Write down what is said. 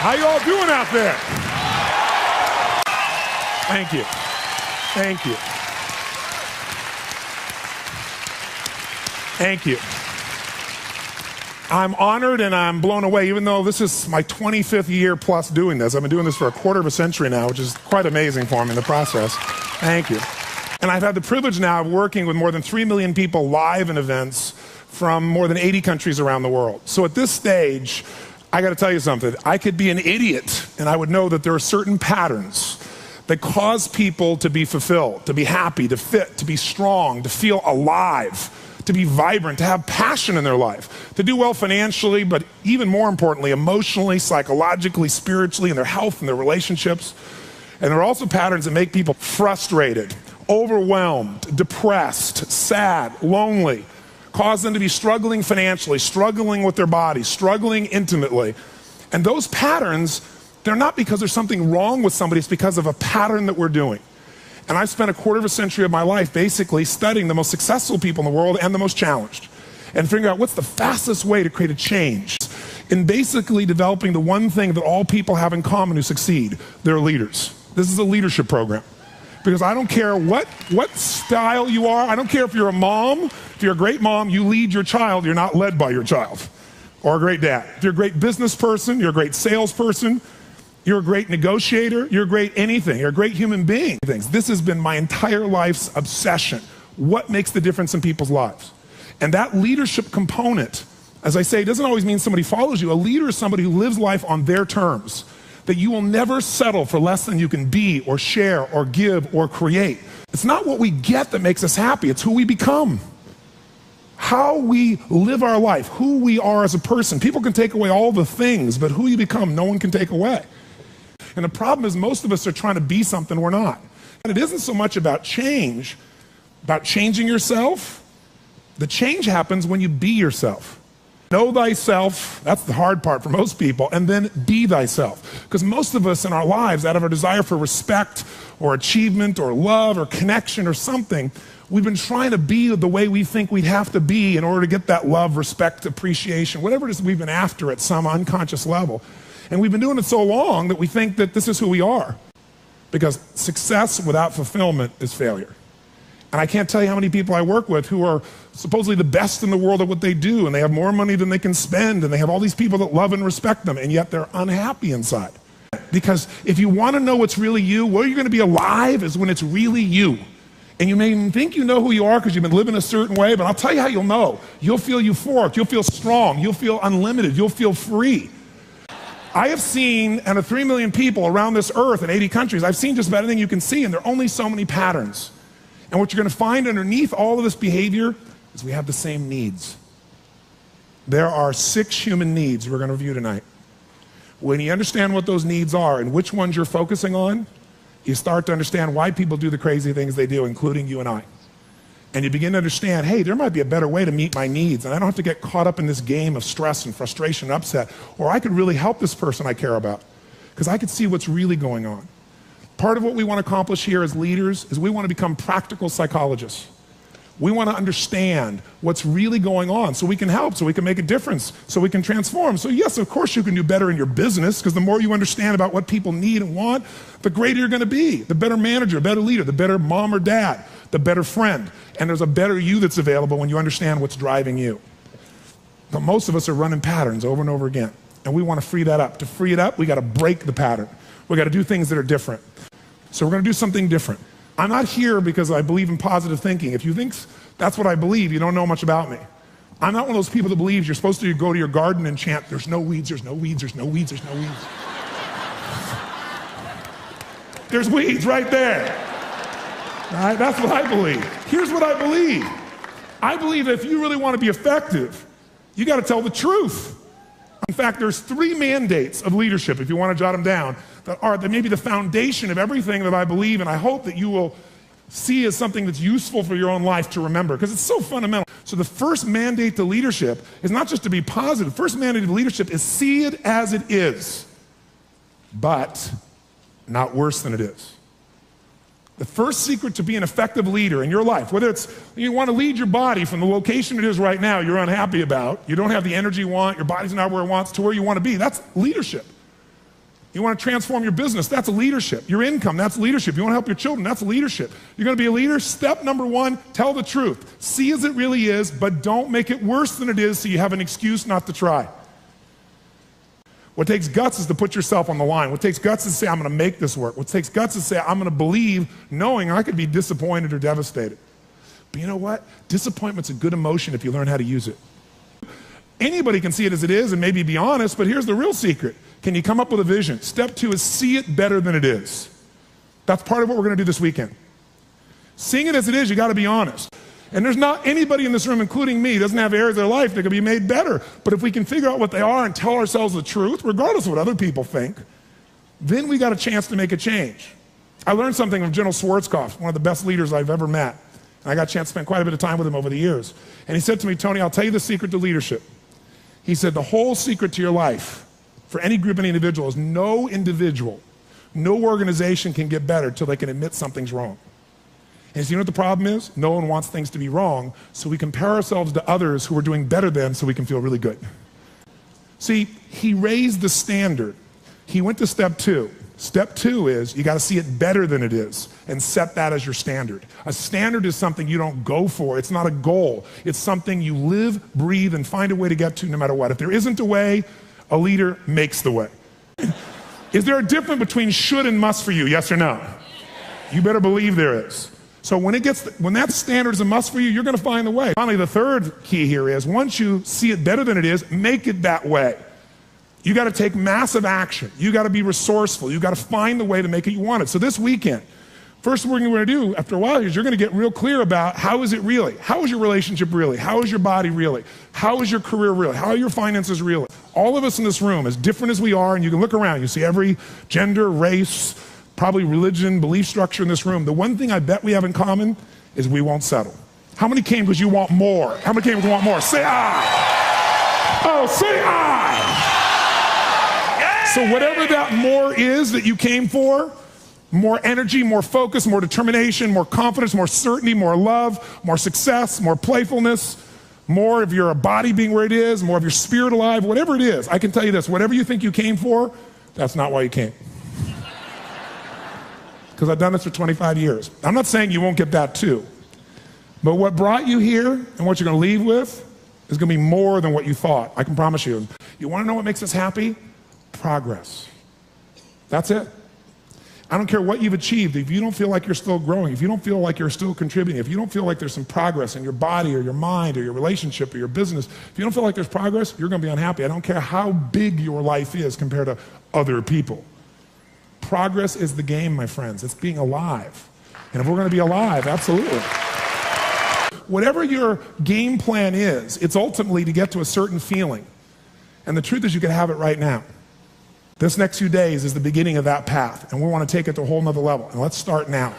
How you all doing out there? Thank you. Thank you. Thank you. I'm honored and I'm blown away, even though this is my 25th year plus doing this. I've been doing this for a quarter of a century now, which is quite amazing for me in the process. Thank you. And I've had the privilege now of working with more than 3 million people live in events from more than 80 countries around the world. So at this stage, I got to tell you something. I could be an idiot and I would know that there are certain patterns that cause people to be fulfilled, to be happy, to fit, to be strong, to feel alive, to be vibrant, to have passion in their life, to do well financially, but even more importantly, emotionally, psychologically, spiritually, in their health and their relationships. And there are also patterns that make people frustrated, overwhelmed, depressed, sad, lonely, cause them to be struggling financially, struggling with their body, struggling intimately. And those patterns, they're not because there's something wrong with somebody, it's because of a pattern that we're doing. And I've spent a quarter of a century of my life basically studying the most successful people in the world and the most challenged, and figuring out what's the fastest way to create a change in basically developing the one thing that all people have in common who succeed. They're leaders. This is a leadership program. Because I don't care what style you are, I don't care if you're a mom, if you're a great mom, you lead your child, you're not led by your child. Or a great dad. If you're a great business person, you're a great salesperson, you're a great negotiator, you're a great anything, you're a great human being. This has been my entire life's obsession. What makes the difference in people's lives? And that leadership component, as I say, doesn't always mean somebody follows you. A leader is somebody who lives life on their terms, that you will never settle for less than you can be or share or give or create. It's not what we get that makes us happy, it's who we become. How we live our life, who we are as a person. People can take away all the things, but who you become, no one can take away. And the problem is most of us are trying to be something we're not. And it isn't so much about change, about changing yourself. The change happens when you be yourself. Know thyself, that's the hard part for most people, and then be thyself. Because most of us in our lives, out of our desire for respect or achievement or love or connection or something, we've been trying to be the way we think we'd have to be in order to get that love, respect, appreciation, whatever it is we've been after at some unconscious level. And we've been doing it so long that we think that this is who we are. Because success without fulfillment is failure. And I can't tell you how many people I work with who are supposedly the best in the world at what they do, and they have more money than they can spend, and they have all these people that love and respect them, and yet they're unhappy inside. Because if you want to know what's really you, where you're going to be alive is when it's really you. And you may even think you know who you are because you've been living a certain way, but I'll tell you how you'll know. You'll feel euphoric, you'll feel strong, you'll feel unlimited, you'll feel free. I have seen, out of 3 million people around this earth in 80 countries, I've seen just about anything you can see, and there are only so many patterns. And what you're going to find underneath all of this behavior is we have the same needs. There are 6 human needs we're going to review tonight. When you understand what those needs are and which ones you're focusing on, you start to understand why people do the crazy things they do, including you and I. And you begin to understand, hey, there might be a better way to meet my needs, and I don't have to get caught up in this game of stress and frustration and upset, or I could really help this person I care about, because I could see what's really going on. Part of what we want to accomplish here as leaders is we want to become practical psychologists. We want to understand what's really going on so we can help, so we can make a difference, so we can transform. So yes, of course you can do better in your business, because the more you understand about what people need and want, the greater you're going to be, the better manager, better leader, the better mom or dad, the better friend. And there's a better you that's available when you understand what's driving you. But most of us are running patterns over and over again, and we want to free that up. To free it up, we got to break the pattern. We got to do things that are different. So we're going to do something different. I'm not here because I believe in positive thinking. If you think that's what I believe, you don't know much about me. I'm not one of those people that believes you're supposed to go to your garden and chant, there's no weeds, there's no weeds, there's no weeds, there's no weeds. There's weeds right there. All right, that's what I believe. Here's what I believe. I believe that if you really want to be effective, you got to tell the truth. In fact, there's 3 mandates of leadership, if you want to jot them down, that may be the foundation of everything that I believe, and I hope that you will see as something that's useful for your own life to remember, because it's so fundamental. So the first mandate to leadership is not just to be positive. The first mandate to leadership is see it as it is, but not worse than it is. The first secret to be an effective leader in your life, whether it's you want to lead your body from the location it is right now you're unhappy about, you don't have the energy you want, your body's not where it wants, to where you want to be, that's leadership. You want to transform your business, that's leadership. Your income, that's leadership. You want to help your children, that's leadership. You're going to be a leader, step number one, tell the truth. See as it really is, but don't make it worse than it is so you have an excuse not to try. What takes guts is to put yourself on the line. What takes guts is to say, I'm going to make this work. What takes guts is to say, I'm going to believe, knowing I could be disappointed or devastated. But you know what? Disappointment's a good emotion if you learn how to use it. Anybody can see it as it is and maybe be honest, but here's the real secret. Can you come up with a vision? Step two is see it better than it is. That's part of what we're going to do this weekend. Seeing it as it is, you got to be honest. And there's not anybody in this room, including me, doesn't have areas of their life that can be made better. But if we can figure out what they are and tell ourselves the truth, regardless of what other people think, then we got a chance to make a change. I learned something from General Schwarzkopf, one of the best leaders I've ever met. And I got a chance to spend quite a bit of time with him over the years. And he said to me, Tony, I'll tell you the secret to leadership. He said, the whole secret to your life, for any group, any individual, is no individual, no organization can get better till they can admit something's wrong. And so you know what the problem is? No one wants things to be wrong, so we compare ourselves to others who are doing better than so we can feel really good. See, he raised the standard. He went to step two. Step two is you got to see it better than it is and set that as your standard. A standard is something you don't go for. It's not a goal. It's something you live, breathe, and find a way to get to no matter what. If there isn't a way, a leader makes the way. Is there a difference between should and must for you? Yes or no? You better believe there is. So when that standard is a must for you, you're going to find the way. Finally, the third key here is once you see it better than it is, make it that way. You got to take massive action. You got to be resourceful. You got to find the way to make it you want it. So this weekend, first thing we're going to do after a while is you're going to get real clear about how is it really? How is your relationship really? How is your body really? How is your career really? How are your finances really? All of us in this room, as different as we are, and you can look around, you see every gender, race, probably religion, belief structure in this room. The one thing I bet we have in common is we won't settle. How many came because you want more? How many came because you want more? Say I. Oh, say I. So whatever that more is that you came for, more energy, more focus, more determination, more confidence, more certainty, more love, more success, more playfulness, more of your body being where it is, more of your spirit alive, whatever it is, I can tell you this, whatever you think you came for, that's not why you came. Because I've done this for 25 years. I'm not saying you won't get that too. But what brought you here and what you're going to leave with is going to be more than what you thought. I can promise you. You want to know what makes us happy? Progress. That's it. I don't care what you've achieved. If you don't feel like you're still growing, if you don't feel like you're still contributing, if you don't feel like there's some progress in your body or your mind or your relationship or your business, if you don't feel like there's progress, you're going to be unhappy. I don't care how big your life is compared to other people. Progress is the game, my friends. It's being alive. And if we're going to be alive, absolutely. Whatever your game plan is, it's ultimately to get to a certain feeling. And the truth is you can have it right now. This next few days is the beginning of that path, and we want to take it to a whole nother level. And let's start now.